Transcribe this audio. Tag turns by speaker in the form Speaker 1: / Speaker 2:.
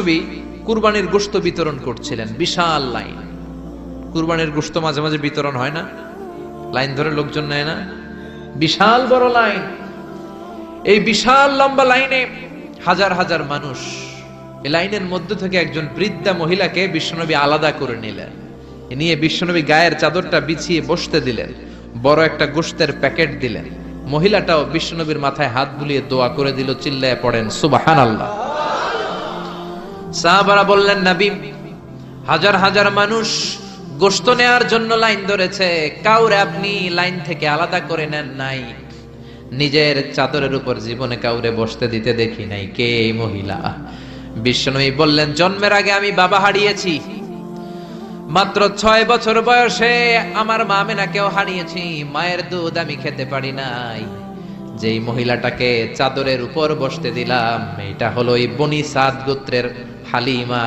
Speaker 1: নবী কুরবানির গোশত বিতরণ করছিলেন, বিশাল লাইন। কুরবানির গোশত মাঝে মাঝে বিতরণ হয় না, লাইন ধরে লোকজন নেয় না, বিশাল বড় লাইন। এই বিশাল লম্বা লাইনে হাজার হাজার মানুষ। এই লাইনের মধ্য থেকে একজন বৃদ্ধা মহিলাকে বিশ্বনবী আলাদা করে নিলেন, নিয়ে বিশ্বনবী গায়ের চাদরটা বিছিয়ে বসতে দিলেন, বড় একটা গোশতের প্যাকেট দিলেন। মহিলাটাও বিশ্বনবীর মাথায় হাত বুলিয়ে দোয়া করে দিল, চিল্লায় পড়েন সুবহানাল্লাহ। সাহাবারা বললেন, নবী, হাজার হাজার মানুষ গোশত নেয়ার জন্য লাইন ধরেছে, কাউরে আপনি লাইন থেকে আলাদা করে নেন নাই, নিজের চাদরের উপর জীবনে কাউরে বসতে দিতে দেখি নাই, কে এই মহিলা? বিশ্বনবী বললেন, জন্মের আগে আমি বাবা হারিয়েছি, মাত্র 6 বছর বয়সে আমার মা আমেনাকেও হারিয়েছি, মায়ের দুধ আমি খেতে পারি নাই। যেই মহিলাটাকে চাদরের উপর বসতে দিলাম, এটা হলো এই বনি সাদ গোত্রের হালিমা।